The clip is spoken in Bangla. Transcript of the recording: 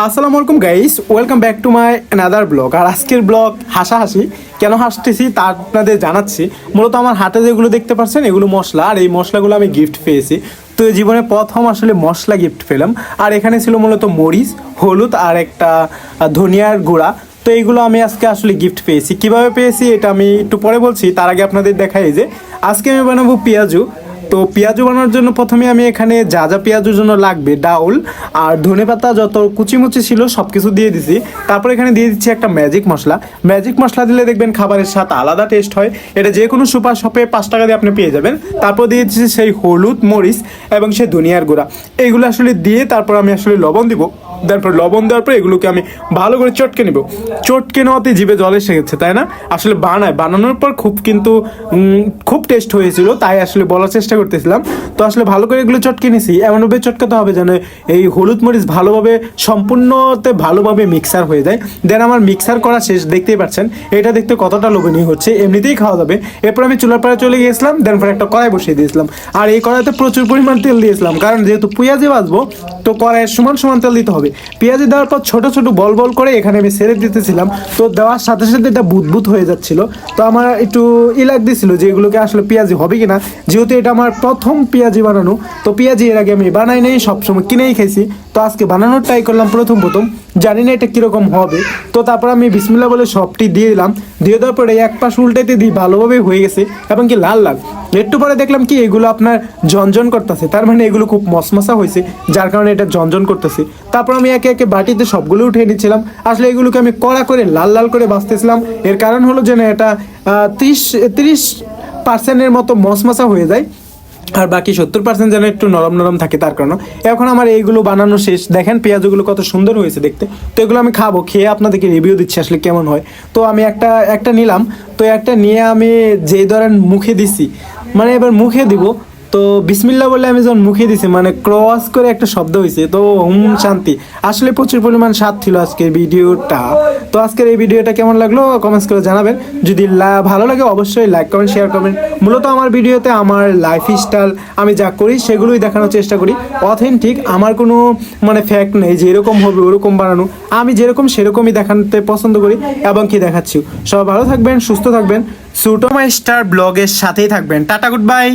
আসসালামু আলাইকুম guys, welcome back to my another blog. আর আজকের ব্লগ হাসাহাসি। কেন হাসতেছি তা আপনাদের জানাচ্ছি। মূলত আমার হাতে যেগুলো দেখতে পাচ্ছেন এগুলো মশলা, আর এই মশলাগুলো আমি গিফট পেয়েছি। তো এই জীবনে প্রথম আসলে মশলা গিফট পেলাম। আর এখানে ছিল মূলত মরিচ, হলুদ আর একটা ধনিয়ার গুঁড়া। তো এইগুলো আমি আজকে আসলে গিফট পেয়েছি। কিভাবে পেয়েছি এটা আমি একটু পরে বলছি। তার আগে আপনাদের দেখাই যে আজকে আমি বানাবো পেঁয়াজু। তো পেঁয়াজু বানানোর জন্য প্রথমে আমি এখানে যা যা পেঁয়াজুর জন্য লাগবে, ডাউল আর ধনেপাতা যত কুচিমুচি ছিল সব কিছু দিয়ে দিছি। তারপর এখানে দিয়ে দিচ্ছি একটা ম্যাজিক মশলা। ম্যাজিক মশলা দিলে দেখবেন খাবারের স্বাদ আলাদা টেস্ট হয়। এটা যে কোনো সুপার শপে 5 টাকা দিয়ে আপনি পেয়ে যাবেন। তারপর দিয়ে দিচ্ছি সেই হলুদ, মরিচ এবং সেই ধনিয়ার গুঁড়া। এইগুলো আসলে দিয়ে তারপর আমি আসলে লবণ দিব। তারপর লবণ দেওয়ার পর এগুলোকে আমি ভালো করে চটকে নেব। চটকে নেওয়াতে জিভে জল এসে গেছে, তাই না? আসলে বানানোর পর খুব টেস্ট হয়েছিল, তাই আসলে বলার চেষ্টা করতেছিলাম। তো আসলে ভালো করে এগুলো চটকে নিছি। এমনভাবে চটকাতে হবে যেন এই হলুদ মরিচ ভালোভাবে মিক্সার হয়ে যায়। দেন আমার মিক্সার করা শেষ, দেখতেই পাচ্ছেন এটা দেখতে কতটা লোভনীয় হচ্ছে, এমনিতেই খাওয়া যাবে। এরপর আমি চুলার পাড়ে চলে গিয়েছিলাম। দেন পরে একটা কড়াই বসিয়ে দিয়েছিলাম। আর এই কড়াইতে প্রচুর পরিমাণ তেল দিয়েছিলাম, কারণ যেহেতু পেঁয়াজি ভাজবো তো কড়াইয়ের সমান সমান তেল দিতে হবে। পেঁয়াজি দেওয়ার পর ছোট ছোট বল বল করে এখানে আমি ছেড়ে দিতেছিলাম। তো দেওয়ার সাথে সাথে এটা বুদবুদ হয়ে যাচ্ছিল। তো আমার একটু লাগতেছিল যে এগুলোকে আসলে পেঁয়াজি হবে কিনা, যেহেতু এটা আমার প্রথম পেঁয়াজি বানানো। তো পেঁয়াজি এর আগে আমি বানাই নাই, সবসময় কিনেই খাইছি। তো আজকে বানানোর ট্রাই করলাম প্রথম জানি না এটা কীরকম হবে। তো তারপর আমি বিসমিল্লাহ বলে সবটি দিয়ে দিলাম। দিয়ে দেওয়ার পরে এক পাশ উল্টাইতে দিই, ভালোভাবে হয়ে গেছে এবং কি লাল লাল। একটু পরে দেখলাম কি এগুলো আপনার ঝনঝন করতেছে, তার মানে এগুলো খুব মশমশা হয়েছে, যার কারণে এটা ঝনঝন করতেছে। তারপর আমি একে একে বাটিতে সবগুলো উঠিয়ে নিচ্ছিলাম। আসলে এগুলোকে আমি কড়া করে লাল লাল করে বাছতেছিলাম। এর কারণ হলো যে না এটা 30% মতো মশমশা হয়ে যায়, আর বাকি 70% যেন একটু নরম নরম থাকে, তার কারণে। এখন আমার এইগুলো বানানো শেষ। দেখেন পেঁয়াজগুলো কত সুন্দর হয়েছে দেখতে। তো এগুলো আমি খাবো, খেয়ে আপনাদেরকে রিভিউ দিচ্ছি আসলে কেমন হয়। তো আমি একটা নিলাম। তো একটা নিয়ে আমি যেই ধরেন মুখে দিছি, মানে এবার মুখে দিব। তো বিসমিল্লাহ বলে আমি যখন মুখে দিছি, মানে ক্রস করে একটা শব্দ হয়েছে। তো শান্তি। আসলে প্রচুর পরিমাণ স্বাদ ছিল আজকের ভিডিওটা। তো আজকের এই ভিডিওটা কেমন লাগলো কমেন্টস করে জানাবেন। যদি ভালো লাগে অবশ্যই লাইক কমেন্ট শেয়ার করবেন। মূলত আমার ভিডিওতে আমার লাইফস্টাইল আমি যা করি সেগুলোই দেখানোর চেষ্টা করি, অথেন্টিক। আমার কোনো মানে ফ্যাক্ট নেই যে এরকম হবে ওরকম বানানো। আমি যেরকম সেরকমই দেখাতে পছন্দ করি এবং কি দেখাচ্ছি। সবাই ভালো থাকবেন, সুস্থ থাকবেন, সুটো মাই স্টার ব্লগের সাথেই থাকবেন। Tata, good bye.